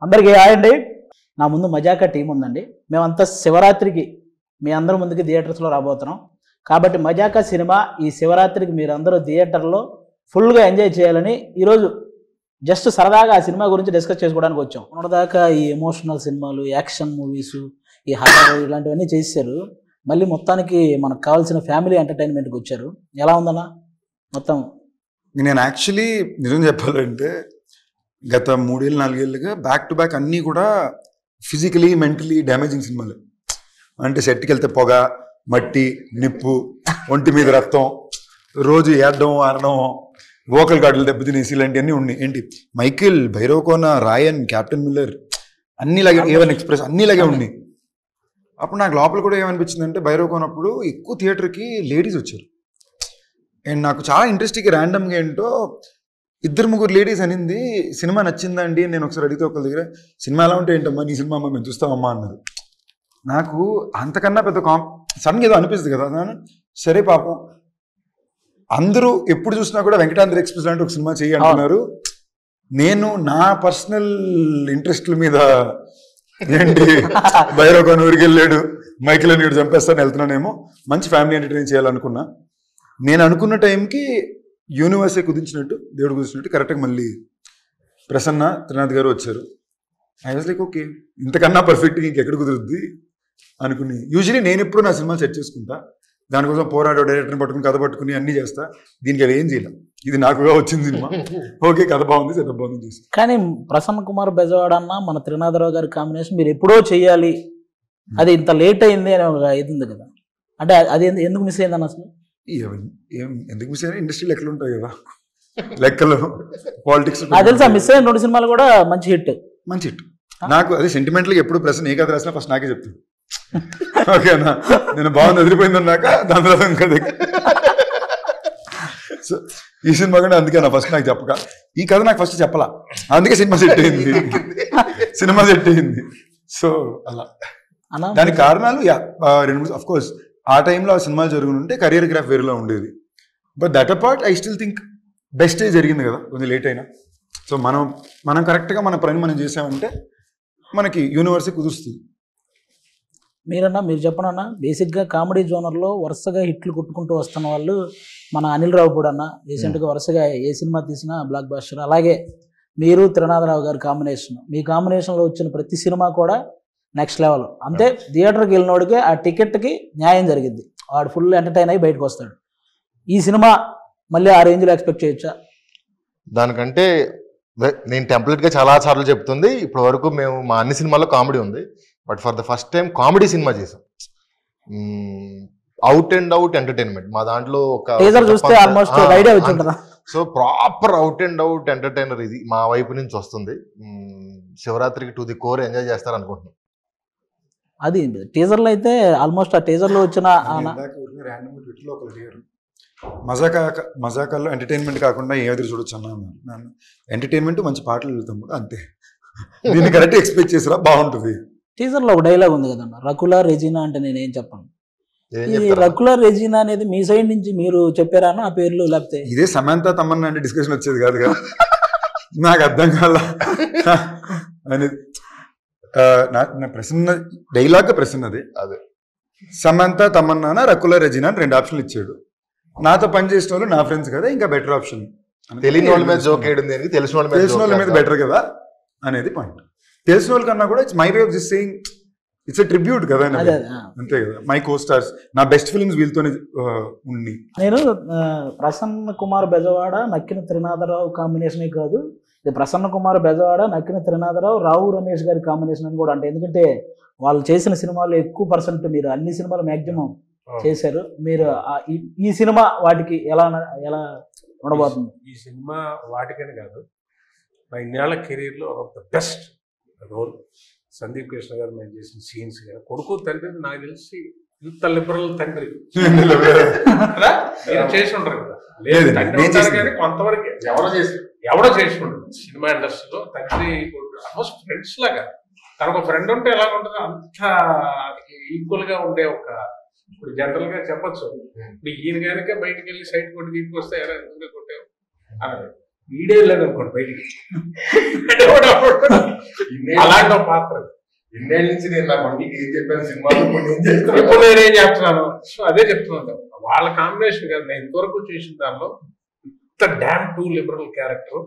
అందరికీ హాయ్ అండి. నా ముందు మజాకా టీం ఉందండి. మేమంతా శివరాత్రికి మీ అందరి ముందుకి థియేటర్స్లో రాబోతున్నాం. కాబట్టి మజాకా సినిమా ఈ శివరాత్రికి మీరు అందరూ థియేటర్లో ఫుల్గా ఎంజాయ్ చేయాలని ఈరోజు జస్ట్ సరదాగా ఆ సినిమా గురించి డిస్కస్ చేసుకోవడానికి వచ్చాం. మొన్నదాకా ఈ ఎమోషనల్ సినిమాలు, యాక్షన్ మూవీస్, ఈ హర్రర్ ఇలాంటివన్నీ చేశారు. మళ్ళీ మొత్తానికి మనకు కావాల్సిన ఫ్యామిలీ ఎంటర్టైన్మెంట్కి వచ్చారు. ఎలా ఉందన్నా మొత్తం? నేను యాక్చువల్లీ నిజం చెప్పాలంటే గత 3 ఏళ్ళు 4 ఏళ్ళుగా బ్యాక్ టు బ్యాక్ అన్నీ కూడా ఫిజికలీ మెంటలీ డ్యామేజింగ్ సినిమాలు. అంటే సెట్కి వెళ్తే పొగ, మట్టి, నిప్పు, ఒంటి మీద రక్తం, రోజు ఏడడం ఆడడం, వోకల్ గార్డులు దెబ్బతినేసి ఇలాంటివన్నీ ఉన్నాయి. ఏంటి మైకిల్, భైరవకోన, రాయన్, క్యాప్టెన్ మిల్లర్ అన్నిలాగే, ఏవన్ ఎక్స్ప్రెస్ అన్నిలాగే ఉన్నాయి. అప్పుడు నాకు లోపల కూడా ఏమనిపించిందంటే భైరవకోనప్పుడు ఎక్కువ థియేటర్కి లేడీస్ వచ్చారు. అండ్ నాకు చాలా ఇంట్రెస్టింగ్ ర్యాండమ్గా ఏంటో 2-3 లేడీస్ అనింది సినిమా నచ్చిందండి. నేను ఒకసారి అడిగితే ఒకరి దగ్గర సినిమా ఎలా ఉంటే ఏంటమ్మా నీ సినిమా అమ్మా మేము చూస్తామమ్మా అన్నారు. నాకు అంతకన్నా పెద్ద సడన్గా ఏదో అనిపిస్తుంది కదా. సరే పాపం అందరూ ఎప్పుడు చూసినా కూడా వెంకటాద్రి ఎక్స్ప్రెస్ లాంటి ఒక సినిమా చేయి అంటున్నారు. నేను నా పర్సనల్ ఇంట్రెస్ట్ల మీద ఏంటి భైరవకోన ఊరికి వెళ్ళాడు, మైకిల్ అని చంపేస్తాను వెళ్తున్నానేమో, మంచి ఫ్యామిలీ ఎంటర్టైన్ చేయాలనుకున్నా. నేను అనుకున్న టైంకి యూనివర్సే కుదించినట్టు, దేవుడు కుదించినట్టు కరెక్ట్గా మళ్ళీ ప్రసన్న త్రినాథ్ గారు వచ్చారు. ఐ వాజ్ లైక్ ఓకే, ఇంతకన్నా పర్ఫెక్ట్గా ఇంకెక్కడ కుదురుద్ది అనుకుని. యూజువలీ నేను ఎప్పుడు నా సినిమాలు సెట్ చేసుకుంటా, దానికోసం పోరాడో డైరెక్టర్ని పట్టుకుని కథ పట్టుకుని అన్నీ చేస్తా. దీనికి అది ఏం చేయలేం, ఇది నాకుగా వచ్చింది సినిమా. ఓకే కథ బాగుంది, సెటప్ బాగుంది చేసి. కానీ ప్రసన్న కుమార్ బెజవాడ అన్న మన త్రినాథరావు గారి కాంబినేషన్ మీరు ఎప్పుడో చేయాలి, అది ఇంత లేట్ అయింది అని ఒక ఇది ఉంది కదా. అంటే అది ఎందుకు మిస్ అయింది అన్న? అసలు ఎందుకు మిస్ అయినా ఇండస్ట్రీ లెక్కలు ఉంటాయి కదా, లెక్కలు పాలిటిక్స్. నాకు తెలుసా మిస్ అయిన 2 సినిమాలు కూడా మంచి హిట్. మంచి హిట్. నాకు అది సెంటిమెంట్లీ ఎప్పుడు ప్రశ్న ఏ కథ రాసినా ఫస్ట్ నాకే చెప్తాను. ఓకేనా, నేను బాగుంది వదిలిపోయింది అన్నాక దాని తర్వాత కదా. సో ఈ సినిమా కూడా అందుకే నా ఫస్ట్ నాకు చెప్పక, ఈ కథ నాకు ఫస్ట్ చెప్పలా, అందుకే సినిమా సెట్ అయింది. సినిమా సెట్ అయింది. సో అలా దానికి కారణాలు 2-3 ఆఫ్ కోర్స్. ఆ టైంలో ఆ సినిమాలు జరుగుతుంటే కెరియర్ గ్రాఫ్ వేరేలా ఉండేది. But that apart I still think బెస్టే జరిగింది కదా, కొంచెం లేట్ అయినా. సో మనం కరెక్ట్గా మన పని మనం చేసామంటే మనకి యూనివర్సే కుదురుస్తుంది. మీరు చెప్పండి అన్న. బేసిక్గా కామెడీ జోనర్లో వరుసగా హిట్లు కొట్టుకుంటూ వస్తున్న వాళ్ళు మన అనిల్ రావిపూడి అన్న. రీసెంట్గా వరుసగా ఏ సినిమా తీసినా బ్లాక్ బస్టర్. అలాగే మీరు త్రినాథరావు గారి కాంబినేషన్, మీ కాంబినేషన్లో వచ్చిన ప్రతి సినిమా కూడా నెక్స్ట్ లెవెల్. అంతే, థియేటర్కి వెళ్ళినోడికి ఆ టికెట్కి న్యాయం జరిగింది, వాడు ఫుల్ ఎంటర్టైన్ అయ్యి బయటకు వస్తాడు. ఈ సినిమా మళ్ళీ ఆ రేంజ్లో ఎక్స్పెక్ట్ చేయొచ్చా? దానికంటే నేను టెంప్లెట్గా చాలా సార్లు చెప్తుంది, ఇప్పటి వరకు మేము మా అన్ని సినిమాల్లో కామెడీ ఉంది, but for the first time comedy cinema చేసాం. అవుట్ అండ్ అవుట్ ఎంటర్టైన్మెంట్ మా దాంట్లో so proper out and out entertainer ఇది మా వైపు నుంచి వస్తుంది. శివరాత్రికి టు ది కోర్ ఎంజాయ్ చేస్తారు అనుకుంటున్నాం. అది టీజర్లో అయితే ఆల్మోస్ట్ ఆ టీజర్లో వచ్చిన మజాకాల్లో ఎంటర్టైన్మెంట్ కాకుండా ఏ ఎదురు చూడొచ్చు అన్నాను. ఎంటర్టైన్మెంట్ మంచి పాటలు వెళ్తాం కూడా అంతే. దీన్ని కరెక్ట్ ఎక్స్పెక్ట్ చేసిరా బాగుంటుంది. టీజర్లో ఒక డైలాగ్ ఉంది కదన్న, రకుల రెజీనా అంటే నేనేం చెప్పను. ఈ రకుల రెజీనా అనేది మీ సైడ్ నుంచి మీరు చెప్పారా ఆ పేర్లు? లేకపోతే ఇదే సమంత తమన్నా అంటే డిస్కషన్ వచ్చేది కాదు కదా, నాకు అర్థం కాల అనేది. నా ప్రశ్న డైలాగ్ ప్రశ్నది అదే, సమంత తమన్నా రకుల రెజీనా అని 2 ఆప్షన్లు ఇచ్చాడు. నాతో పనిచేసిన వాళ్ళు నా ఫ్రెండ్స్ కదా, ఇంకా బెటర్ ఆప్షన్. తెలియని వాళ్ళ మీద జోక్ వేయడం దేనికి, తెలిసిన వాళ్ళ మీద బెటర్ కదా అనేది పాయింట్. తెలిసిన వాళ్ళ కన్నా కూడా it's my way of this saying, it's a tribute కదా, అంతే కదా. మై కో స్టార్స్, నా బెస్ట్ ఫిల్మ్స్ వీళ్ళతోనే ఉండి. నేను ప్రసన్న కుమార్ బెజవాడ నక్కిన త్రినాథరావు కాంబినేషనే కాదు, ఇది ప్రసన్న కుమార్ బెజవాడ నక్కిన త్రినాథరావు రావు రమేష్ గారి కాంబినేషన్ అని కూడా అంటే, ఎందుకంటే వాళ్ళు చేసిన సినిమాలు ఎక్కువ పర్సెంట్ మీరు అన్ని సినిమాలు మ్యాక్సిమం చేశారు. మీరు ఈ సినిమా వాటికి ఎలా ఉండబోతుంది? ఈ సినిమా వాటికని కాదు, నా ఇన్నేళ్ల కెరీర్లో of the best role. Sandeep Krishna గారు మేము చేసిన సీన్స్ కానీ, కొడుకు తండ్రి నాకు తెలిసి ఇంత లిబరల్ తండ్రి చేసి ఉంటారు కదా. లేదు కానీ కొంతవరకు ఎవరో చేసి ఉండదు సినిమా ఇండస్ట్రీలో. తండ్రి ఆల్మోస్ట్ ఫ్రెండ్స్ లాగా, తనకు ఫ్రెండ్ ఉంటే ఎలా ఉంటుందో అంత ఈక్వల్ గా ఉండే ఒక, ఇప్పుడు జనరల్ గా చెప్పచ్చు, ఇప్పుడు ఈయన కనుక బయటకు వెళ్ళి సైట్ కొట్టి తీసుకు వస్తే ఎలా ఎందుకు కొట్టావు అని వీడియో లేదు అనుకోండి బయటికి. అలాంటి ఒక పాత్ర. ఇన్నేళ్ళ నుంచి నేను నా కొడుకుకి ఏం చెప్పాను సినిమాలో ఇప్పుడు నేనేం చెప్తున్నాను, సో అదే చెప్తున్నాను. వాళ్ళ కాంబినేషన్ కదా నేను ఇంతవరకు చేసిన దానిలో ఇంత డ్యామ్ టూ లిబరల్ క్యారెక్టర్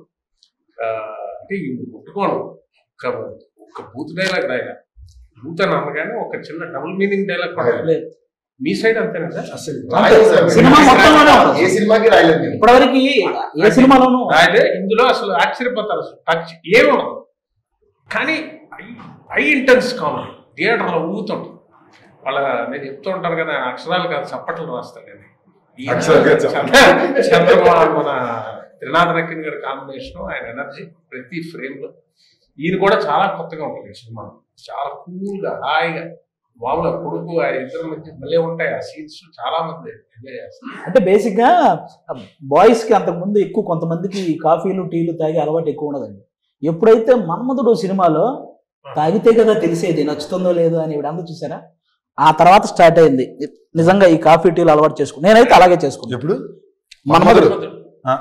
అంటే ముట్టుకోను. ఒక బూత్ డైలాగ్ రాయలే, బూత్ అని అనగానే ఒక చిన్న డబుల్ మీనింగ్ డైలాగ్ కూడా మీ సైడ్ అంతేనా సార్? సినిమా మొత్తంలోనే ఏ సినిమాకి రాయలేదు ఇప్పటివరకు ఏ సినిమాలోనూ రాయలే. ఇందులో అసలు ఆశ్చర్యపోతారు, అసలు టచ్ ఏమో కానీ హై ఇంటెన్స్ కామెడీ థియేటర్లో ఊగుతుంటాం. వాళ్ళ నేను చెప్తూ ఉంటాను కదా, అక్షరాలు కాదు చప్పట్లు రాస్తాను నేను. చంద్రబాబు మన త్రినాథ నక్కన్ గారి కాంబినేషన్, ఆయన ఎనర్జీ ప్రతి ఫ్రేమ్ లో. ఈయన కూడా చాలా కొత్తగా ఉంటుంది సినిమా, చాలా కూల్ గా హాయిగా మామూలుగా కొడుకు ఆ ఇద్దరు మధ్య మళ్ళీ ఉంటాయి ఆ సీన్స్, చాలా మంది ఎంజాయ్ చేస్తారు. అంటే బేసిక్ గా బాయ్స్ కి అంతకుముందు ఎక్కువ కొంతమందికి కాఫీలు టీలు తాగే అలవాటు ఎక్కువ ఉండదండి. ఎప్పుడైతే మన్మధుడు సినిమాలో తాగితే కదా తెలిసేది నచ్చుతుందో లేదో అని ఇవిడంతా చూసారా, ఆ తర్వాత స్టార్ట్ అయింది నిజంగా ఈ కాఫీ టీలు అలవాటు చేసుకుని. నేనైతే అలాగే చేసుకున్నాను. ఎప్పుడు మన్మధుడు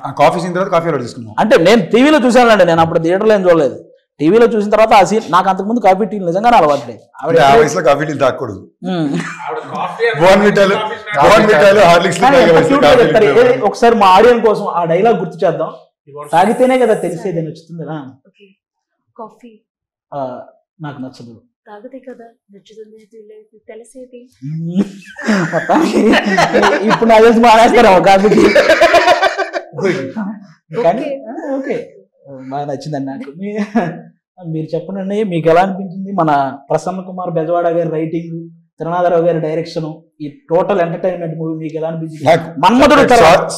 ఆ కాఫీ సీన్ తర్వాత కాఫీ అలవాటు చేసుకున్నాం. అంటే నేను టీవీలో చూసానండి, నేను అప్పుడు థియేటర్లో ఏం చూడలేదు. టీవీలో చూసిన తర్వాత ఆ సీన్ నాకు అంతకుముందు కాఫీ టీలు నిజంగానే అలవాటు లేదు. ఆవిడ ఆ వయసులో కాఫీ టీలు తాగకూడదు. ఆవిడ కాఫీ ఒకసారి మా ఆడియన్స్ కోసం ఆ డైలాగ్ గుర్తు చేద్దాం. తాగితేనే కదా తెలిసేది నచ్చుతుంది. కాఫీ నాకు నచ్చదు, తాగితే కదా నచ్చుతుంది తెలిసేది. ఇప్పుడు నాకు తెలిసి మానేస్తారా కాఫీ కానీ ఓకే బాగా నచ్చిందండి నాకు. మీరు చెప్పండి, మీకు ఎలా అనిపించింది మన ప్రసన్న కుమార్ బెజవాడ గారి రైటింగ్, త్రినాథరావు గారి డైరెక్షన్, ఈ టోటల్ ఎంటర్టైన్మెంట్ మూవీ మీకు ఎలా అనిపించింది? మన్మధుడు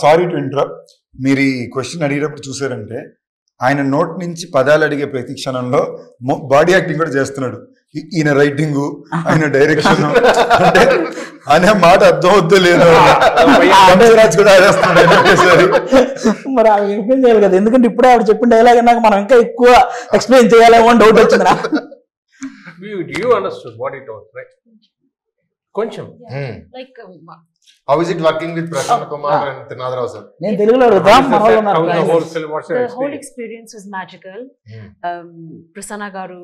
సారీ టు ఇంటరప్ట్, మీరు ఈ క్వశ్చన్ అడిగేటప్పుడు చూసారంటే ఆయన నోట్ నుంచి పదాలు అడిగే ప్రతి క్షణంలో బాడీ యాక్టింగ్ కూడా చేస్తున్నాడు. ఈయన రైటింగ్, ఆయన డైరెక్షన్ అంటే అనే మాట అర్థం అవుద్దో లేదో కూడా ఆడేస్తున్నాడు. మరి ఆవిడ ఎక్స్ప్లెయిన్ చేయాలి కదా, ఎందుకంటే ఇప్పుడే ఆవిడ చెప్పిన డైలాగ్ నాకు మనం ఇంకా ఎక్కువ ఎక్స్ప్లెయిన్ చేయాలేమో అని డౌట్ వచ్చింది నాకు. కొంచెం How is it working with Prasanna Kumar and Trinadrao sir? నేను తెలుగులో అడుగుతాం. The whole experience was magical. Prasanna Garu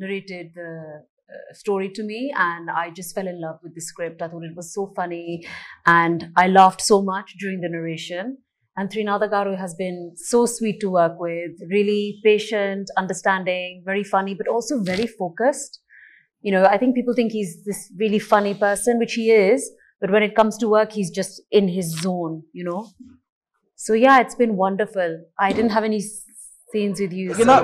narrated the story to me and I just fell in love with the script. I thought it was so funny and I laughed so much during the narration. And Trinadha Garu has been so sweet to work with, really patient, understanding, very funny, but also very focused. You know, I think people think he's this really funny person, which he is. But when it comes to work, he's just in his zone, you know. So yeah, it's been wonderful. I didn't have any scenes with you. You know,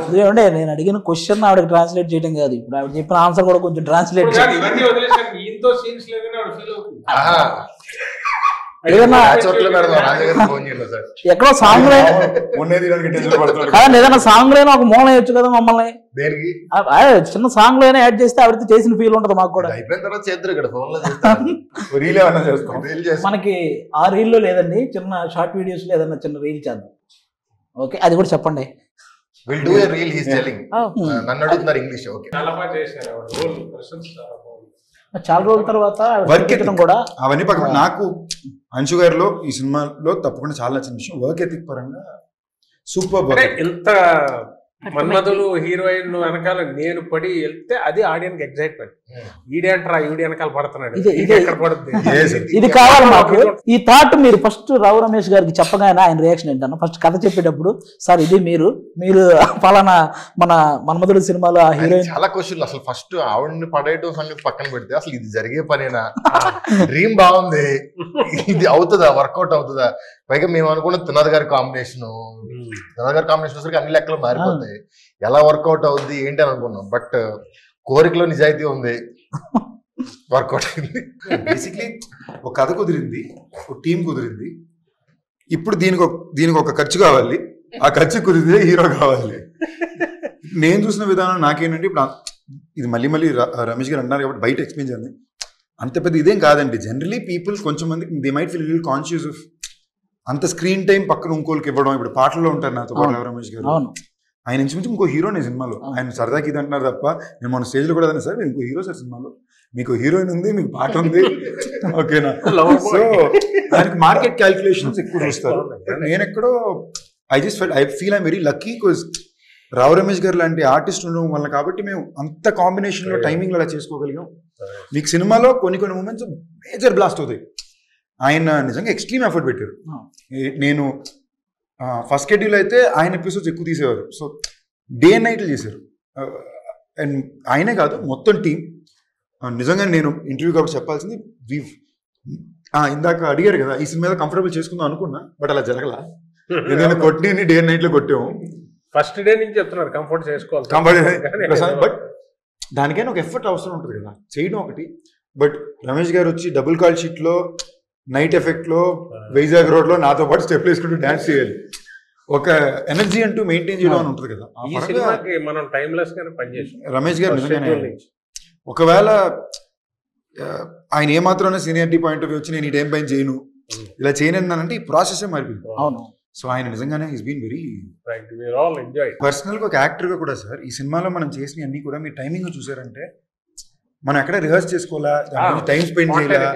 నేను అడిగిన question ఆవిడకి translate చేయడం కాదు, ఇప్పుడు ఆవిడ చెప్పిన answer కూడా కొంచెం ట్రాన్స్లేట్ చేయాలి. ఎక్కడో సాంగ్ ఏదైనా సాంగ్ లోనే ఒక మూల వేయచ్చు కదా మమ్మల్ని, చిన్న సాంగ్ లోనే యాడ్ చేస్తే ఆవిడతో చేసిన ఫీల్ ఉంటుంది మాకు కూడా. మనకి ఆ రీల్ లో లేదండి, చిన్న షార్ట్ వీడియోస్ లో ఏదన్నా చిన్న రీల్ చేద్దాం. ఓకే, అది కూడా చెప్పండి. We'll do a reel, he's telling. నన్ను అడుగుతున్నారు ఇంగ్లీష్. ఓకే, చాలా రోజుల తర్వాత కూడా అవన్నీ పక్కన నాకు అంశు గారిలో ఈ సినిమాలో తప్పకుండా చాలా నచ్చిన విషయం వర్క్ ఎథిక్ పరంగా సూపర్. ఎంత మన్మధుడు హీరోయిన్ వెనకాల నేను పడి వెళ్తే అది ఆడియన్స్ ఎగ్జైట్మెంట్. ఈడేంట్రా ఈడి వెనకాల పడుతున్నాడు, ఎక్కడ పడుతుంది, ఇది కావాలి మాకు. ఈ థాట్ మీరు ఫస్ట్ రావు రమేష్ గారికి చెప్పగానే ఆయన రియాక్షన్ ఏంటన్నా, ఫస్ట్ కథ చెప్పేటప్పుడు సార్ ఇది మీరు ఫలానా మన మన్మధుడు సినిమాలో ఆ హీరోయిన్. చాలా క్వశ్చన్లు. అసలు ఫస్ట్ ఆవిడని పడేయటం సంగతి పక్కన పెడితే అసలు ఇది జరిగే పనేనా, డ్రీమ్ బాగుంది, ఇది అవుతుందా, వర్కౌట్ అవుతుందా? పైగా మేము అనుకున్న త్రినాథ్ గారి కాంబినేషన్ వచ్చరికి అన్ని లెక్కలు మారిపోతాయి, ఎలా వర్కౌట్ అవుద్ది ఏంటి అని అనుకున్నాం. బట్ కోరికలో నిజాయితీ ఉంది, వర్కౌట్ అయింది. బేసిక్లీ ఒక కథ కుదిరింది, ఒక టీం కుదిరింది. ఇప్పుడు దీనికి ఒక ఖర్చు కావాలి, ఆ ఖర్చు కుదిరితే హీరో కావాలి. నేను చూసిన విధానం నాకేంటంటే, ఇప్పుడు ఇది మళ్ళీ రమేష్ గారు అంటున్నారు కాబట్టి బయట ఎక్స్ప్లెయిన్ చేయాలి, అంత పెద్ద ఇదేం కాదండి. జనరలీ పీపుల్ కొంచెం మంది they might feel little conscious of అంత స్క్రీన్ టైం పక్కన ఇంకోళ్ళకి ఇవ్వడం. ఇప్పుడు పాటల్లో ఉంటారు నాతో పాటు రమేష్ గారు, ఆయన ఇంచుమించు ఇంకో హీరోనే సినిమాలో. ఆయన సరదాకి ఇది అంటున్నారు తప్ప, నేను మన స్టేజ్ లో కూడా అదే, సార్ ఇంకో హీరో సార్ సినిమాలో, మీకు హీరోయిన్ ఉంది, మీకు పాట ఉంది, ఓకేనా? సో దానికి మార్కెట్ క్యాల్కులేషన్స్ ఎక్కువ చూస్తారు. నేను ఎక్కడో I feel I'm very lucky because Rao Ramesh garu లాంటి ఆర్టిస్ట్ ఉండడం వల్ల కాబట్టి మేము అంత కాంబినేషన్లో టైమింగ్ అలా చేసుకోగలిగాం. మీకు సినిమాలో కొన్ని మూమెంట్స్ మేజర్ బ్లాస్ట్ అవుతాయి. ఆయన నిజంగా ఎక్స్ట్రీమ్ ఎఫర్ట్ పెట్టారు. నేను ఫస్ట్ షెడ్యూల్ అయితే ఆయన ఎపిసోడ్స్ ఎక్కువ తీసేవారు. సో డే అండ్ నైట్లు చేశారు. అండ్ ఆయనే కాదు మొత్తం టీం. నిజంగా నేను ఇంటర్వ్యూ కాబట్టి చెప్పాల్సింది ఇందాక అడిగారు కదా ఈ సినిమా కంఫర్టబుల్ చేసుకుందాం అనుకున్నా, బట్ అలా జరగల. నేను కొట్టిని డే అండ్ నైట్లో కొట్టాము. ఫస్ట్ డే నుంచి చెప్తున్నారు కంఫర్ట్ చేసుకోవాలి, బట్ దానికైనా ఒక ఎఫర్ట్ అవసరం ఉంటుంది కదా, చేయడం ఒకటి. బట్ రమేష్ గారు వచ్చి డబుల్ కాల్ షీట్ లో నైట్ ఎఫెక్ట్ లో వైజాగ్ రోడ్ లో నాతో పాటు స్టెప్ వేసుకుంటూ డాన్స్ చేయాలి. ఒక ఎనర్జీ అంటూ మెయింటైన్ చేయడం అని ఉంటుంది కదా. ఈ సినిమాకి మనం టైమ్లెస్ గానే పనిచేసాం. రమేష్ గారు నిజంగానే ఒకవేళ ఆయన ఏమాత్రం సీనియారిటీ పాయింట్ ఆఫ్ వ్యూ వచ్చి నేను ఈ టైం పైన చేయను ఇలా చేయనంటే ఈ ప్రాసెస్ మారిపోయింది. అవును. సో ఆయన నిజంగానే is been very enjoy. Personal గా ఒక యాక్టర్ గా కూడా సార్ ఈ సినిమాలో మనం చేసిన అన్ని కూడా మీరు టైమింగ్ చూసారంటే మనం ఎక్కడ రిహర్స్ చేసుకోవాలా, టైం స్పెండ్ చేయాలా,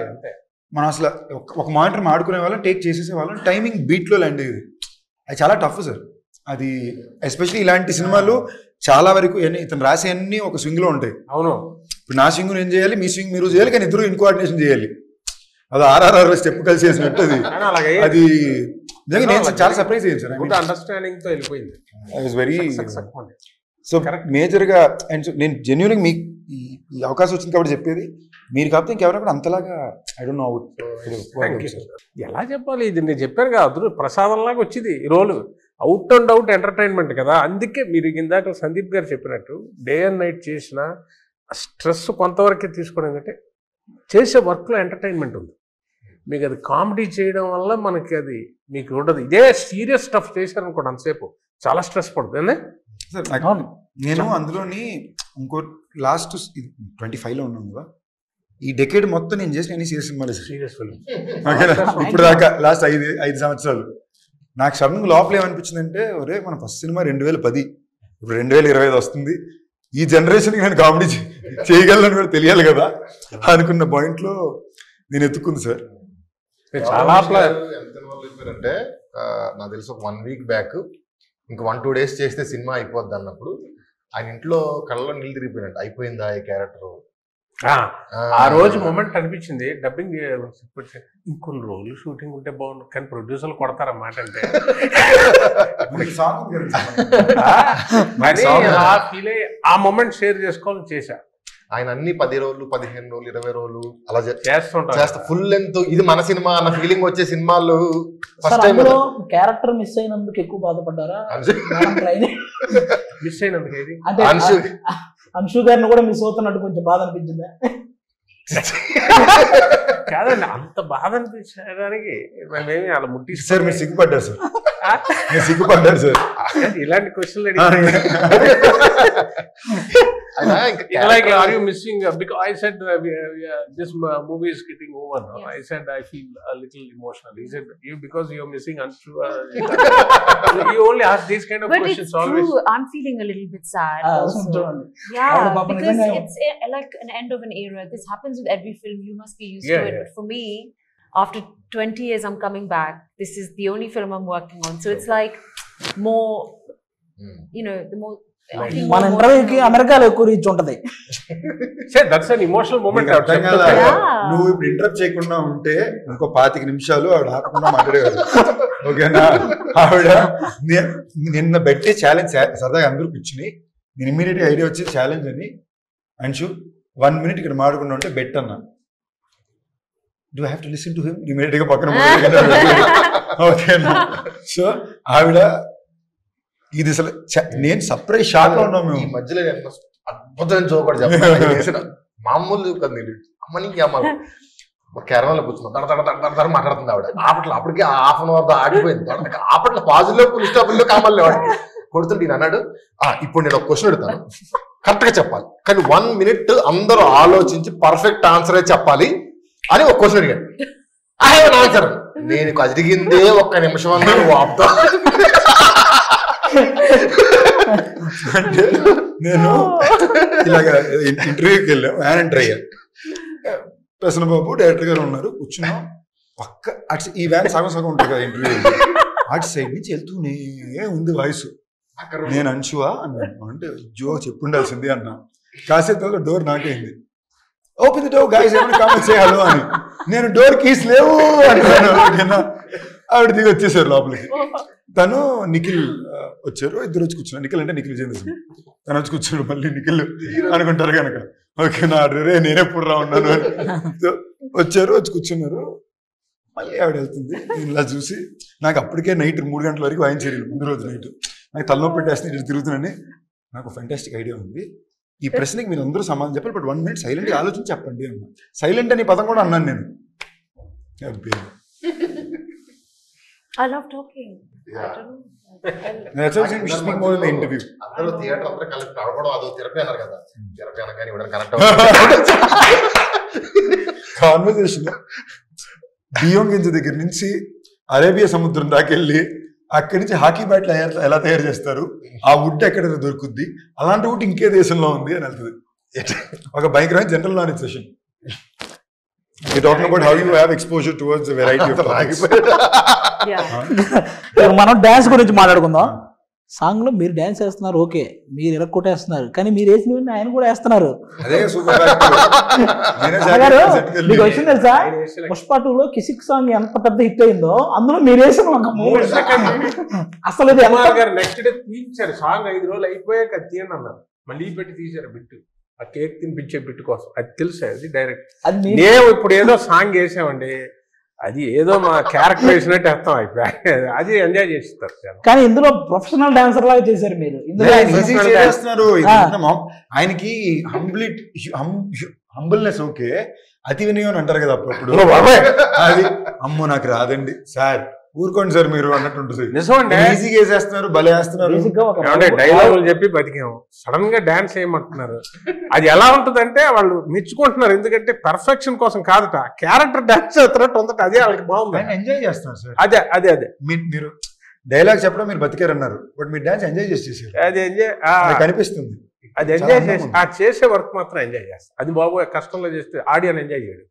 మనం అసలు ఒక మానిటర్ ఆడుకునే వాళ్ళం టేక్ చేసేసే వాళ్ళం, టైమింగ్ బీట్ లో ల్యాండ్ అయ్యేది. అది చాలా టఫ్ సార్. అది ఎస్పెషల్లీ ఇలాంటి సినిమాలు చాలా వరకు ఇతను రాసే అన్ని ఒక స్వింగ్ లో ఉంటాయి. అవును. ఇప్పుడు నా స్వింగ్ నేను చేయాలి, మీ స్వింగ్ మీరు చేయాలి, కానీ ఇద్దరు ఇన్కోఆర్డినేషన్ చేయాలి. అది RRR స్టెప్ కలిసి వేసినట్టు అది నిజంగా నేను చాలా సర్ప్రైజ్ అయ్యాను సార్. అండర్స్టాండింగ్ తో వెళ్ళిపోయింది. వెరీ సో మేజర్ గా. అండ్ నేను జెన్యూన్ మీకు ఈ అవకాశం వచ్చింది కాబట్టి చెప్పేది, మీరు కాకపోతే ఇంకెవరైనా కూడా అంతలాగా ఐ డోంట్ నో ఎలా చెప్పాలి. ఇది నేను చెప్పాను కదా, అదృ ప్రసాదంలాగా వచ్చింది ఈ రోలు. అవుట్ అండ్ అవుట్ ఎంటర్టైన్మెంట్ కదా. అందుకే మీరు ఇందాక సందీప్ గారు చెప్పినట్టు డే అండ్ నైట్ చేసిన స్ట్రెస్ కొంతవరకే తీసుకోవడం ఏంటంటే చేసే వర్క్లో ఎంటర్టైన్మెంట్ ఉంది. మీకు అది కామెడీ చేయడం వల్ల మనకి అది మీకు ఉండదు. ఇదే సీరియస్ స్టఫ్ చేశారనుకోండి అంతసేపు చాలా స్ట్రెస్ పడుతుంది. నేను అందులోని ఇంకో లాస్ట్ 25లో ఉన్నాను కదా, ఈ డెకేడ్ మొత్తం నేను చేసిన అన్ని సీరియస్ సినిమాలు. సీరియస్ ఫిల్మ్ ఇప్పుడు దాకా లాస్ట్ 5 సంవత్సరాలు నాకు సడన్గా లోపల ఏమనిపించిందంటే, ఒరే మన ఫస్ట్ సినిమా 2010, ఇప్పుడు 2025 వస్తుంది, ఈ జనరేషన్కి నేను కామెడీ చేయగలను కూడా తెలియాలి కదా అనుకున్న పాయింట్లో నేను ఎత్తుకుంది సార్. చాలా అంటే నాకు తెలిసి ఒక 1 వీక్ బ్యాక్ ఇంకా 1-2 days చేస్తే సినిమా అయిపోద్ది అన్నప్పుడు ఆయన ఇంట్లో కళ్ళలో నీళ్ళు తిరిగిపోయినట్టు అయిపోయిందా ఈ క్యారెక్టర్. ఆ రోజు మూమెంట్ అనిపించింది. డబ్బింగ్ ఇంకొన్ని రోజులు షూటింగ్ ఉంటే బాగుండు, కానీ ప్రొడ్యూసర్లు కొడతారన్నమాట. అంటే ఫీల్ అయ్యి ఆ మూమెంట్ షేర్ చేసుకోవాలని చేశా. ఆయన అన్ని 10 రోజులు 15 రోజులు 20 రోజులు అలా చేస్తా ఫుల్ లెంత్ ఇది మన సినిమా అన్న ఫీలింగ్ వచ్చే సినిమాలు ఫస్ట్ టైం. క్యారెక్టర్ మిస్ అయినందుకు ఎక్కువ బాధపడ్డారా? మిస్ అయినందుకు ఏది అంటే అంశు గారిని కూడా మిస్ అవుతున్నట్టు కొంచెం బాధ అనిపించిందా? కాదండి, అంత బాధ అనిపించడానికి మేమేమి అలా ముట్టి సార్ మీరు సిగ్గుపడ్డారు సార్, మీరు సిగ్గుపడ్డారు సార్ ఇలాంటి క్వశ్చన్లు. Like, are you missing? Because I said this movie is getting over now. Yes. I said I feel a little emotional. He said because you're missing Anshu. You only ask these kind of but questions it's always. True. I'm feeling a little bit sad. Yeah, because it's like an end of an era. This happens with every film. You must be used to it. But for me, after 20 years, I'm coming back. This is the only film I'm working on. So it's like more, the more. మన ఇంటర్వ్యూకి అమెరికాలో ఎక్కువ reach ఉంటది. That's an emotional moment. నువ్వు ఇప్పుడు interrupt చేయకుండా ఉంటే ఇంకో 25 నిమిషాలు ఆవిడ ఆపకుండా మాట్లాడేవారు. ఓకేనా? ఆవిడ నిన్న పెట్టే ఛాలెంజ్ సరదాగా అందరూ కూర్చుని నేను ఇమ్మీడియట్ గా ఐడియా వచ్చే ఛాలెంజ్ అని, అంశు 1 minute ఇక్కడ మాట్లాడకుండా ఉంటే బెట్ అన్నా. Do have to listen to him immediate గా పక్కన. ఓకేనా? సో ఆవిడ ఇది అసలు నేను సర్ప్రైజ్ షాక్ లో ఉన్నాం. ఈ మధ్యలో అద్భుతమైన జోక్ కూడా చెప్పాను. మామూలు కదా అమ్మనికి అమ్మ కేరళలో కూర్చున్నాం మాట్లాడుతుంది ఆవిడ. అప్పటికి హాఫ్ అన్ అవర్ ఆగిపోయింది. అప్పట్లో పాజుల్లో ఫుల్ స్టాపుల్లో కామల్లో కొడుతుంటే నేను అన్నాడు, ఇప్పుడు నేను ఒక క్వశ్చన్ అడుగుతాను, కరెక్ట్ గా చెప్పాలి, కానీ 1 minute అందరూ ఆలోచించి పర్ఫెక్ట్ ఆన్సరే చెప్పాలి అని ఒక క్వశ్చన్ అడిగాడు. I have an answer. నేను అడిగిందే 1 నిమిషం అన్నా నువ్వు ఆపుతా. అంటే నేను ఇలాగ ఇంటర్వ్యూకి వెళ్ళాం, వ్యాన్ ఎంటర్ అయ్యా. ప్రసన్నబాబు డైరెక్టర్ గారు ఉన్నారు, కూర్చున్నాం పక్క. అటు ఈ వ్యాన్ సగం ఉంటుంది కదా ఇంటర్వ్యూ, అటు సైడ్ నుంచి వెళ్తూనే ఉంది వాయిస్. నేను అంశువా అన్నాను. అంటే జో చెప్పుండాల్సింది అన్నా. కాసేపు డోర్ నాకైంది. ఓపెన్ ది డోర్ గైస్, ఏమైనా కామెంట్ చేయాలో అని. నేను డోర్ కీస్ లేవు అంటున్నాను. ఆవిడ దిగి వచ్చేసారు లోపలికి. తను నిఖిల్ వచ్చారు, ఇద్దరు వచ్చి కూర్చున్నారు. నిఖిల్ అంటే నిఖిల్ విజేంద్ర సింగ్. తను వచ్చి కూర్చున్నాడు. మళ్ళీ నిఖిల్ అనుకుంటారు కనుక ఓకే నా రే నేను ఎప్పుడు రా ఉన్నాను అని వచ్చారు, వచ్చి కూర్చున్నారు. మళ్ళీ ఆవిడ వెళ్తుంది. నేను ఇలా చూసి నాకు అప్పటికే నైట్ 3 గంటల వరకు వాయించారు ముందు రోజు నైట్. నాకు తలనొప్పి పెట్టేస్తే ఇటు తిరుగుతున్నాను. నాకు ఫెంటాస్టిక్ ఐడియా ఉంది, ఈ ప్రశ్నకి మీరు అందరూ సమాధానం చెప్పాలి, బట్ 1 minute సైలెంట్గా ఆలోచించి చెప్పండి అన్నా. సైలెంట్ అని పదం కూడా అన్నాను నేను. I love talking. I don't know. That's why we should speak more in the interview. అందరూ థియేటర్ అందరూ కలిపి నడవడం అదో థెరపీ అన్నారు కదా. థెరపీ అనగానే ఇవ్వడం కనెక్ట్ కాన్వర్సేషన్ బియ్యం గింజ దగ్గర నుంచి అరేబియా సముద్రం దాకా వెళ్ళి అక్కడి నుంచి హాకీ బ్యాట్లు ఎలా తయారు చేస్తారు, ఆ వుడ్ ఎక్కడ దొరుకుద్ది, అలాంటి వుడ్ ఇంకే దేశంలో ఉంది అని వెళ్తుంది. ఒక భయంకరమైన general knowledge session. We're talking about how you have exposure towards a variety of topics. మనం డాన్స్ గురించి మాట్లాడుకుందాం. సాంగ్ లో మీరు డాన్స్ వేస్తున్నారు, ఓకే, మీరు ఇరక్కొట్టేస్తున్నారు, కానీ మీరు వేసినవన్నీ ఆయన కూడా వేస్తున్నారు. అదే సూపర్. మీకు వచ్చింది తెలుసా, పుష్ప 2లో కిసిక్ సాంగ్ ఎంత పెద్ద హిట్ అయిందో అందులో మీరు వేసిన ఒక 3 సెకండ్ అసలు నెక్స్ట్ డే తీయించారు సాంగ్. 5 రోజులు అయిపోయాక తీయండి అన్నారు, మళ్ళీ పెట్టి తీశారు బిట్టు. ఆ కేక్ తినిపించే బిట్టు కోసం. అది తెలుసా, అది డైరెక్ట్. మేము ఇప్పుడు ఏదో సాంగ్ వేసామండి, అది ఏదో మా క్యారెక్టర్ వేసినట్టు వేస్తాం అయిపోయి, అది ఎంజాయ్ చేస్తారు. కానీ ఇందులో ప్రొఫెషనల్ డాన్సర్ లాగా చేశారు మీరు. ఆయనకి హంబుల్నెస్ ఓకే, అతి వినయం అంటారు కదా అప్పుడు. అది అమ్మో నాకు రాదండి సార్, ఊరుకోండి సార్ మీరు అన్నట్టు ఉంటుంది. నిజమండి, ఈజీగా వేసేస్తున్నారు, భలే వేస్తున్నారు. డైలాగులు చెప్పి బతికాము, సడన్ గా డాన్స్ చేయమంటున్నారు. అది ఎలా ఉంటుందంటే వాళ్ళు మెచ్చుకుంటున్నారు, ఎందుకంటే పర్ఫెక్షన్ కోసం కాదట, క్యారెక్టర్ డాన్స్ చేస్తున్నట్టు ఉందట. అదే వాళ్ళకి బాగుంది, ఎంజాయ్ చేస్తున్నారు సార్. అదే అదే అదే మీరు డైలాగ్ చెప్పడం మీరు బతికారన్నారు, బట్ మీరు డాన్స్ ఎంజాయ్ చేసేసారు. అది ఎంజాయ్ కనిపిస్తుంది. అది ఎంజాయ్ చేసి ఆ చేసే వర్క్ మాత్రం ఎంజాయ్ చేస్తారు. అది బాబు కష్టంలో చేస్తే ఆడియన్ ఎంజాయ్ చేయడు,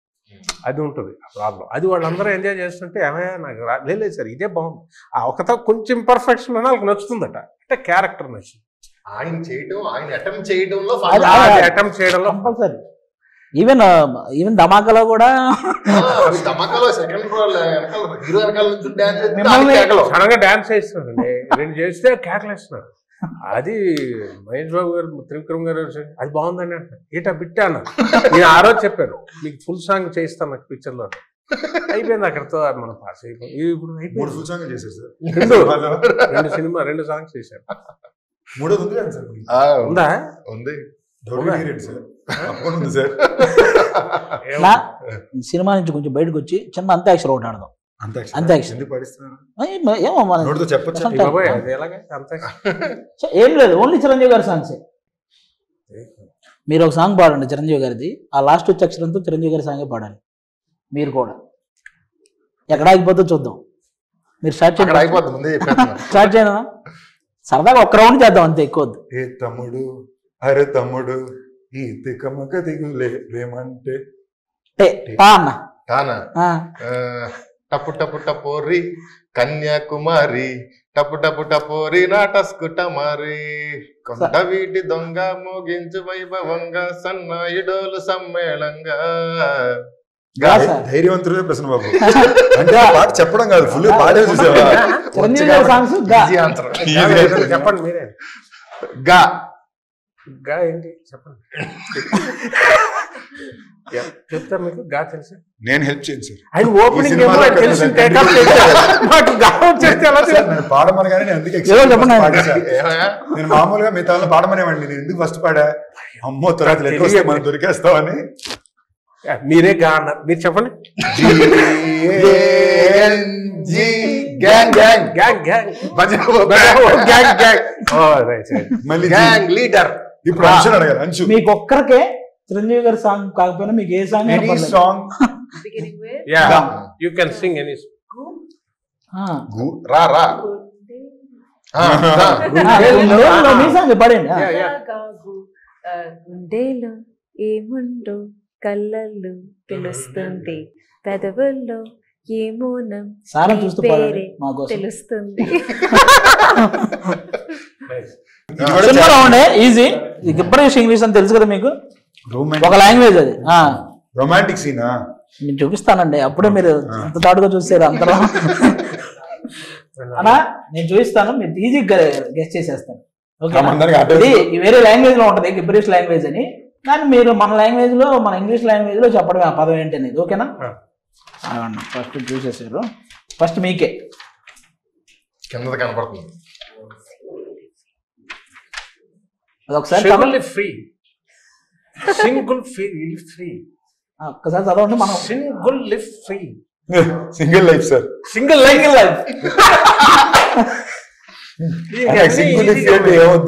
అది ఉంటుంది ప్రాబ్లం. అది వాళ్ళందరూ ఎంజాయ్ చేస్తుంటే ఏమైనా నాకు లేదు సార్ ఇదే బాగుంది. ఆ ఒకతో కొంచెం పర్ఫెక్షన్ అని వాళ్ళకి నచ్చుతుందట, అంటే క్యారెక్టర్ నచ్చింది. ఆయన చేయడం, ఆయన అటెంప్ట్ చేయడంలో అటెంప్ట్ చేయడంలో కంపల్సరీ. ఈవెన్ ధమాకాలో కూడా ధమాకాలో సెకండ్ హీరో వెనకాల నుంచి సడన్ గా డాన్స్ చేస్తున్నారండి, 2 చేస్తే కేకలేస్తున్నారు. అది మహేష్ బాబు గారు, త్రివిక్రమ్ గారు అది బాగుందని అంటారు. ఏటా బిట్టా అన్నారు. నేను ఆ రోజు చెప్పాను మీకు ఫుల్ సాంగ్ చేయిస్తాను నాకు పిక్చర్ లో. అయిపోయింది అక్కడతో, మనం పాస్ అయిపోయింది. ఇప్పుడు అయిపోయింది. 2 సినిమా 2 సాంగ్స్ చేశారు. ఉందా? ఉంది. సినిమా నుంచి కొంచెం బయటకు వచ్చి చిన్న అంత్యాక్షరి ఒకటి ఆడదాం. ఏం లేదు, ఓన్లీ చిరంజీవి గారి సాంగ్స్. మీరు ఒక సాంగ్ పాడండి చిరంజీవి గారిది, ఆ లాస్ట్ వచ్చే అక్షరంతో చిరంజీవి గారి సాంగే పాడాలి. మీరు కూడా ఎక్కడ ఆగిపోతుందో చూద్దాం. మీరు స్టార్ట్ చేయనా? సరదాగా ఒక్క రౌండ్ చేద్దాం అంతే, ఎక్కువ వద్దు. ఏ తమ్ముడు అరే తమ్ముడు ఈ తికమక దిగులే ప్రేమంటే టపు టపు టపోరి కన్యాకుమారి, టపు టపు టపోరి నాటస్కుటమారి, కొండ వీటి దొంగ మోగించు వైభవంగా సన్నాయుడోలు సమ్మేళంగా. ధైర్యవంతుడే ప్రశ్న బాబు. అంటే పాట చెప్పడం కాదు, ఫుల్ పాడే చూసేవా? చెప్పండి మీరే. గా గా ఏంటి చెప్పండి. చెప్తా మీకు గా తెలుసు. నేను హెల్ప్ చేయను సార్. ఆయన ఓపెనింగ్ పాడమనగానే నేను మామూలుగా మిగతా పాడమనేవాడిని, నేను ఎందుకు ఫస్ట్ పాడా, అమ్మో తర్వాత మనం దొరికేస్తామని. మీరే గా అన్నారు, మీరు చెప్పండి. ఇప్పుడు అంశం అడగాలి. అంశు మీకు ఒక్కరికే చిరంజీవి గారి సాంగ్ కాకపోయినా మీకు ఏ song song you can sing any మీ సాంగ్ పాడండి. గుండెలో ఏముండో కళ్ళల్లో తెలుస్తుంది, పెదవుల్లో ఏమోనం సారా చూస్తూ నీ పాడండి పేరే మా కోసం. తెలుస్తుంది. ఇది కూడా సినిమాలో ఉండే ఈజీ. గిబ్బరిష్ ఇంగ్లీష్ అని తెలుసు కదా మీకు, ఒక లాంగ్వేజ్ అది. రొమాంటిక్ సీనా నేను చూపిస్తానండి, అప్పుడే మీరు అంత తాడుగా చూసారు అంతలో. అన్నా నేను చూపిస్తాను, మీరు ఈజీగా గెస్ట్ చేసేస్తాను. ఓకే, ఇది వేరే లాంగ్వేజ్ లో ఉంటది గిబ్బరిష్ లాంగ్వేజ్ అని, కానీ మీరు మన లాంగ్వేజ్ లో, మన ఇంగ్లీష్ లాంగ్వేజ్ లో చెప్పడం ఆ పదం ఏంటి అనేది. ఓకేనా? ఫస్ట్ చూసేసారు, ఫస్ట్ మీకే కింద కనపడుతుంది. అదొకసారి ఫ్రీ సింగిల్ ఫ్రీ ఒక్కసారి చదవండి. మనం single live free single life sir. Single life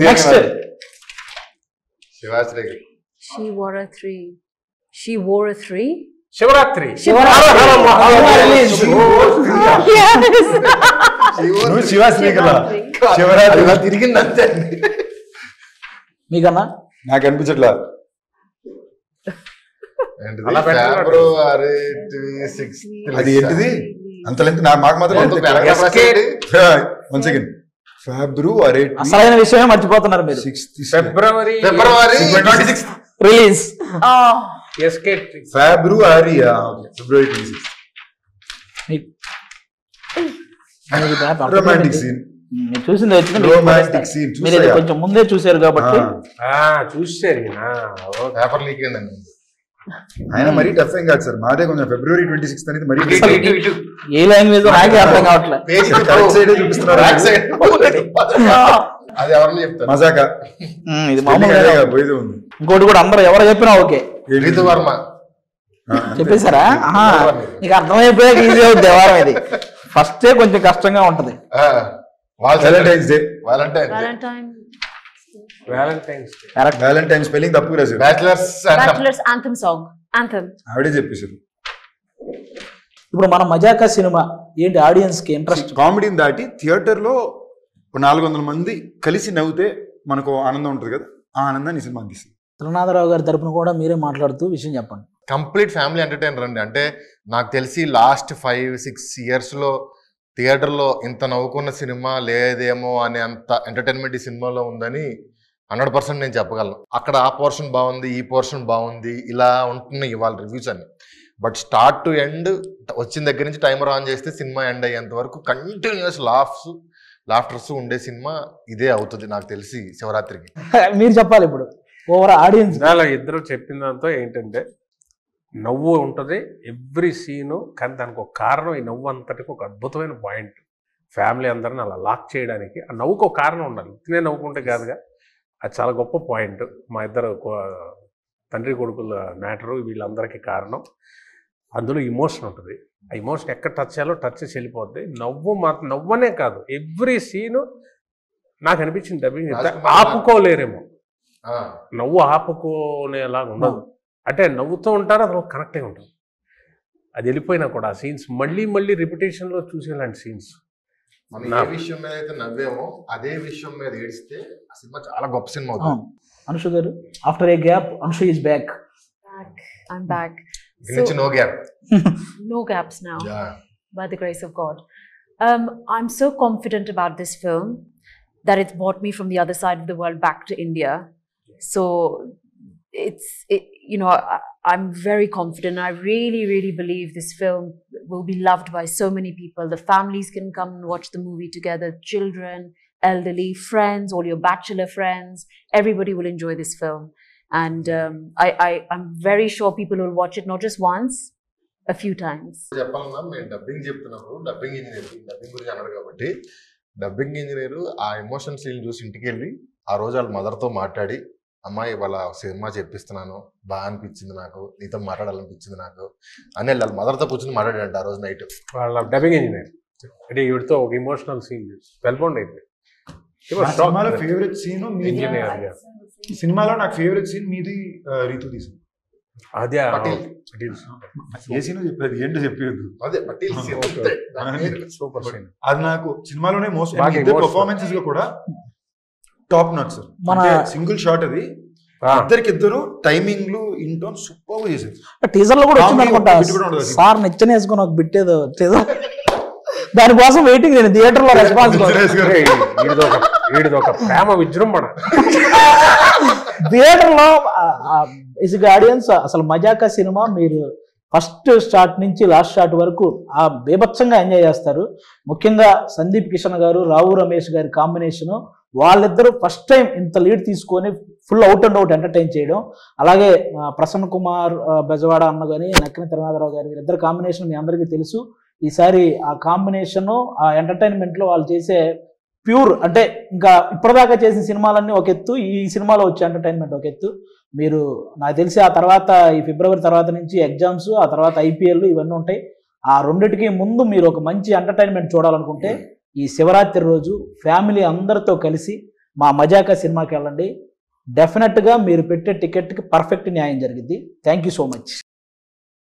next Shivashri She wore a three. She wore a three. Shivaratri నువ్వు శివాశ్రీ కదా, శివరాత్రి తిరిగింది అంతే. మీకన్నా నాకు అనిపించట్లా. అలా పెట్టాలి. ఫిబ్రవరి 6 అది ఏంటిది అంత లెంత్ మాకు మాత్రం వన్ సెకండ్. ఫిబ్రవరి అసలైన విషయమే మర్చిపోతున్నారు మీరు. 6th ఫిబ్రవరి 26 రిలీజ్ ఫిబ్రవరి 26 రొమాంటిక్ సీన్. మీరు చూసింది వచ్చింది, రొమాంటిక్ సీన్ మీరు ఇది కొంచెం ముందే చూసారు కాబట్టి చూసారు. పేపర్ లీక్ అయిందండి. ఆయన మరీ టఫ్ ఏం కాదు సార్, మాదే కొంచెం ఫిబ్రవరి 26 అనేది మరీ ఏ లాంగ్వేజ్ నాకే అర్థం కావట్లేదు. కరెక్ట్ సైడ్ చూపిస్తున్నారు. అది ఎవరిని చెప్తారు? మజాకా ఇది మామూలుగా పోయేది ఉంది. ఇంకోటి కూడా అందరూ ఎవరు చెప్పినా ఓకే రీతు వర్మ చెప్పేశారా? నీకు అర్థమైపోయాక ఈజీ అవుతుంది వ్యవహారం. ఇది ఫస్టే కొంచెం కష్టంగా ఉంటది. Valentine's day. వ్యాలంటైన్ స్పెల్లింగ్ తప్పు రాశారు. Bachelor's anthem song. Anthem. ఆవిడే చెప్పేశారు. ఇప్పుడు మన మజాకా సినిమా ఏంటి, ఆడియన్స్ కి ఇంట్రెస్ట్ కామెడీని దాటి థియేటర్ లో 400 మంది కలిసి నవ్వుతే మనకు ఆనందం ఉంటుంది కదా, ఆ ఆనందాన్ని సినిమా అందిస్తుంది. త్రినాథరావు గారి తరపున కూడా మీరే మాట్లాడుతూ విషయం చెప్పండి. కంప్లీట్ ఫ్యామిలీ ఎంటర్టైనర్ అండి. అంటే నాకు తెలిసి లాస్ట్ 5-6 years లో థియేటర్లో ఇంత నవ్వుకున్న సినిమా లేదేమో అనే అంత ఎంటర్టైన్మెంట్ ఈ సినిమాలో ఉందని 100% నేను చెప్పగలను. అక్కడ ఆ పోర్షన్ బాగుంది, ఈ పోర్షన్ బాగుంది, ఇలా ఉంటున్నాయి ఇవాళ రివ్యూస్ అన్ని. బట్ స్టార్ట్ టు ఎండ్ వచ్చిన దగ్గర నుంచి టైమర్ ఆన్ చేస్తే సినిమా ఎండ్ అయ్యేంత వరకు కంటిన్యూస్ లాఫ్టర్స్ ఉండే సినిమా ఇదే అవుతుంది నాకు తెలిసి శివరాత్రికి. మీరు చెప్పాలి ఇప్పుడు ఓవర్ ఆడియన్స్. ఇద్దరు చెప్పిన దాంతో ఏంటంటే నవ్వు ఉంటుంది ఎవ్రీ సీను, కానీ దానికి ఒక కారణం, ఈ నవ్వు అంతటికి ఒక అద్భుతమైన పాయింట్. ఫ్యామిలీ అందరిని అలా లాక్ చేయడానికి ఆ నవ్వుకు ఒక కారణం ఉండాలి, తినే నవ్వుకుంటే కాదుగా. అది చాలా గొప్ప పాయింట్. మా ఇద్దరు తండ్రి కొడుకుల మ్యాటరు వీళ్ళందరికీ కారణం. అందులో ఇమోషన్ ఉంటుంది, ఆ ఇమోషన్ ఎక్కడ టచ్ చేయాలో టచ్ చేసి వెళ్ళిపోద్ది. నవ్వు మాత్రం నవ్వనే కాదు, ఎవ్రీ సీను నాకు అనిపించింది డబ్బింగ్ ఆపుకోలేరేమో, నవ్వు ఆపుకోనేలాగా ఉండదు. అంటే నవ్వుతూ ఉంటారు, అసలు కనెక్ట్ అయి ఉంటుంది. అది వెళ్ళిపోయినా కూడా ఆ సీన్స్ మళ్ళీ మళ్ళీ రిపిటేషన్లో చూసేలాంటి సీన్స్. మనం ఏ విషయం మీద అయితే నవ్వేమో అదే విషయం మీద ఏడిస్తే ఆ సినిమా చాలా గొప్ప సినిమా అవుతుంది. అనుషు గారు, after A gap అనుషు is back. I'm back. No gap. No gaps now. Yeah. By the grace of God. I'm so confident about this film that it's brought me from the other side of the world back to India. So I'm very confident. I really, really believe this film will be loved by so many people. The families can come and watch the movie together. Children, elderly, friends, all your bachelor friends. Everybody will enjoy this film. And I'm very sure people will watch it not just once, a few times. చెప్పాలన్నా మేము dubbing చెప్తున్నప్పుడు dubbing గురించి అన్నాడు కాబట్టి dubbing engineer ఆ emotion scene చూసి ఇంటికి వెళ్ళి ఆ రోజు వాళ్ళ మదర్తో మాట్లాడి, అమ్మాయి వాళ్ళ సినిమా చెప్పిస్తున్నాను, బాగా అనిపించింది నాకు, నీతో మాట్లాడాలనిపించింది నాకు అని వాళ్ళ మదర్తో కూర్చొని మాట్లాడాడంట ఆ రోజు నైట్. వాళ్ళ డబ్బింగ్ ఇంజనీర్ అంటే వీడితో ఒక ఇమోషనల్ సీన్ వెల్బౌండ్ అయిపోయింది. సినిమాలో ఫేవరెట్ సీన్ ఇంజనీర్ సినిమాలో నాకు ఫేవరెట్ సీన్ మీది రీతు తీసింది. అదే ఏ సీన్ చెప్పేది ఏంటో చెప్పేది అదే పటేల్ సూపర్ సీన్. అది నాకు సినిమాలోనే మోస్ట్ పర్ఫార్మెన్సెస్ లో కూడా top notch sir. Single shot అది ఇద్దరు టైమింగ్లు ఇంటోన్ సూపర్ గా చేశారు. టీజర్ లో కూడా వచ్చింది అనుకుంటా, బిట్ కూడా ఉండదు. సార్ నిచ్చెన వేసుకొని ఒక బిట్ ఏదో టీజర్, దానికోసం వెయిటింగ్ నేను థియేటర్ లో రెస్పాన్స్. వీడిది ఒక ప్రేమ విజృంభణ థియేటర్ లో ఇస్ ఆడియన్స్. అసలు మజాకా సినిమా మీరు ఫస్ట్ స్టార్ట్ నుంచి లాస్ట్ స్టార్ట్ వరకు ఆ బీభత్సంగా ఎంజాయ్ చేస్తారు. ముఖ్యంగా సందీప్ కిషన్ గారు, రావు రమేష్ గారి కాంబినేషన్, వాళ్ళిద్దరూ ఫస్ట్ టైం ఇంత లీడ్ తీసుకొని full out and out entertain చేయడం. అలాగే ప్రసన్న కుమార్ బెజవాడ అన్న కానీ, నక్కిన తిరునాథరావు గారి ఇద్దరు కాంబినేషన్ మీ అందరికీ తెలుసు. ఈసారి ఆ కాంబినేషన్ ఆ ఎంటర్టైన్మెంట్లో వాళ్ళు చేసే ప్యూర్, అంటే ఇంకా ఇప్పటిదాకా చేసిన సినిమాలన్నీ ఒక ఎత్తు, ఈ సినిమాలో వచ్చే ఎంటర్టైన్మెంట్ ఒక ఎత్తు. మీరు నాకు తెలిసి ఆ తర్వాత ఈ ఫిబ్రవరి తర్వాత నుంచి ఎగ్జామ్స్, ఆ తర్వాత ఐపీఎల్ ఇవన్నీ ఉంటాయి. ఆ రెండిటికి ముందు మీరు ఒక మంచి ఎంటర్టైన్మెంట్ చూడాలనుకుంటే ఈ శివరాత్రి రోజు ఫ్యామిలీ అందరితో కలిసి మా మజాకా సినిమాకి వెళ్ళండి. డెఫినెట్గా మీరు పెట్టే టికెట్కి పర్ఫెక్ట్ న్యాయం జరిగింది. Thank you so much.